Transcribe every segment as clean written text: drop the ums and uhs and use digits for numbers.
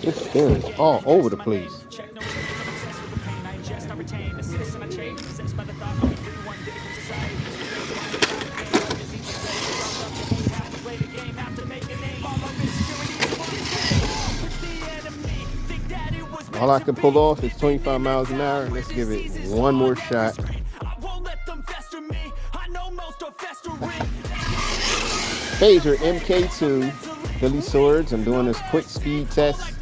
This thing is all over the place. All I can pull off is 25 miles an hour. Let's give it one more shot. Fazer MK2, Phillyswords. I'm doing this quick speed test.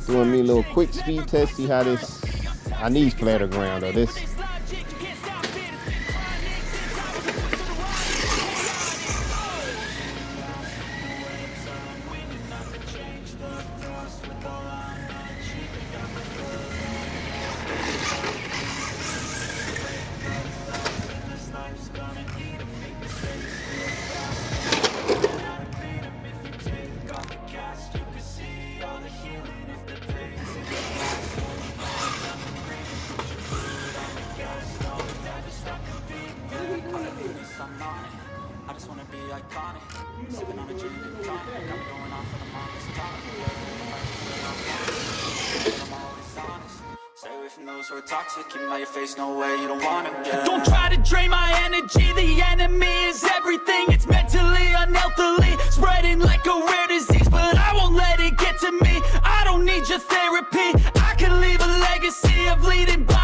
Doing me a little quick speed test. See how this. I need flatter ground though. This. I just wanna be iconic. Sipping on a gin and tonic. Got me going off on a mindless topic. I'm always honest. Stay away from those who are toxic. Keep them out your face, no way, you don't want them, yeah. Don't try to drain my energy. The enemy is everything. It's mentally, unhealthily, spreading like a rare disease. But I won't let it get to me. I don't need your therapy. I can leave a legacy of leading by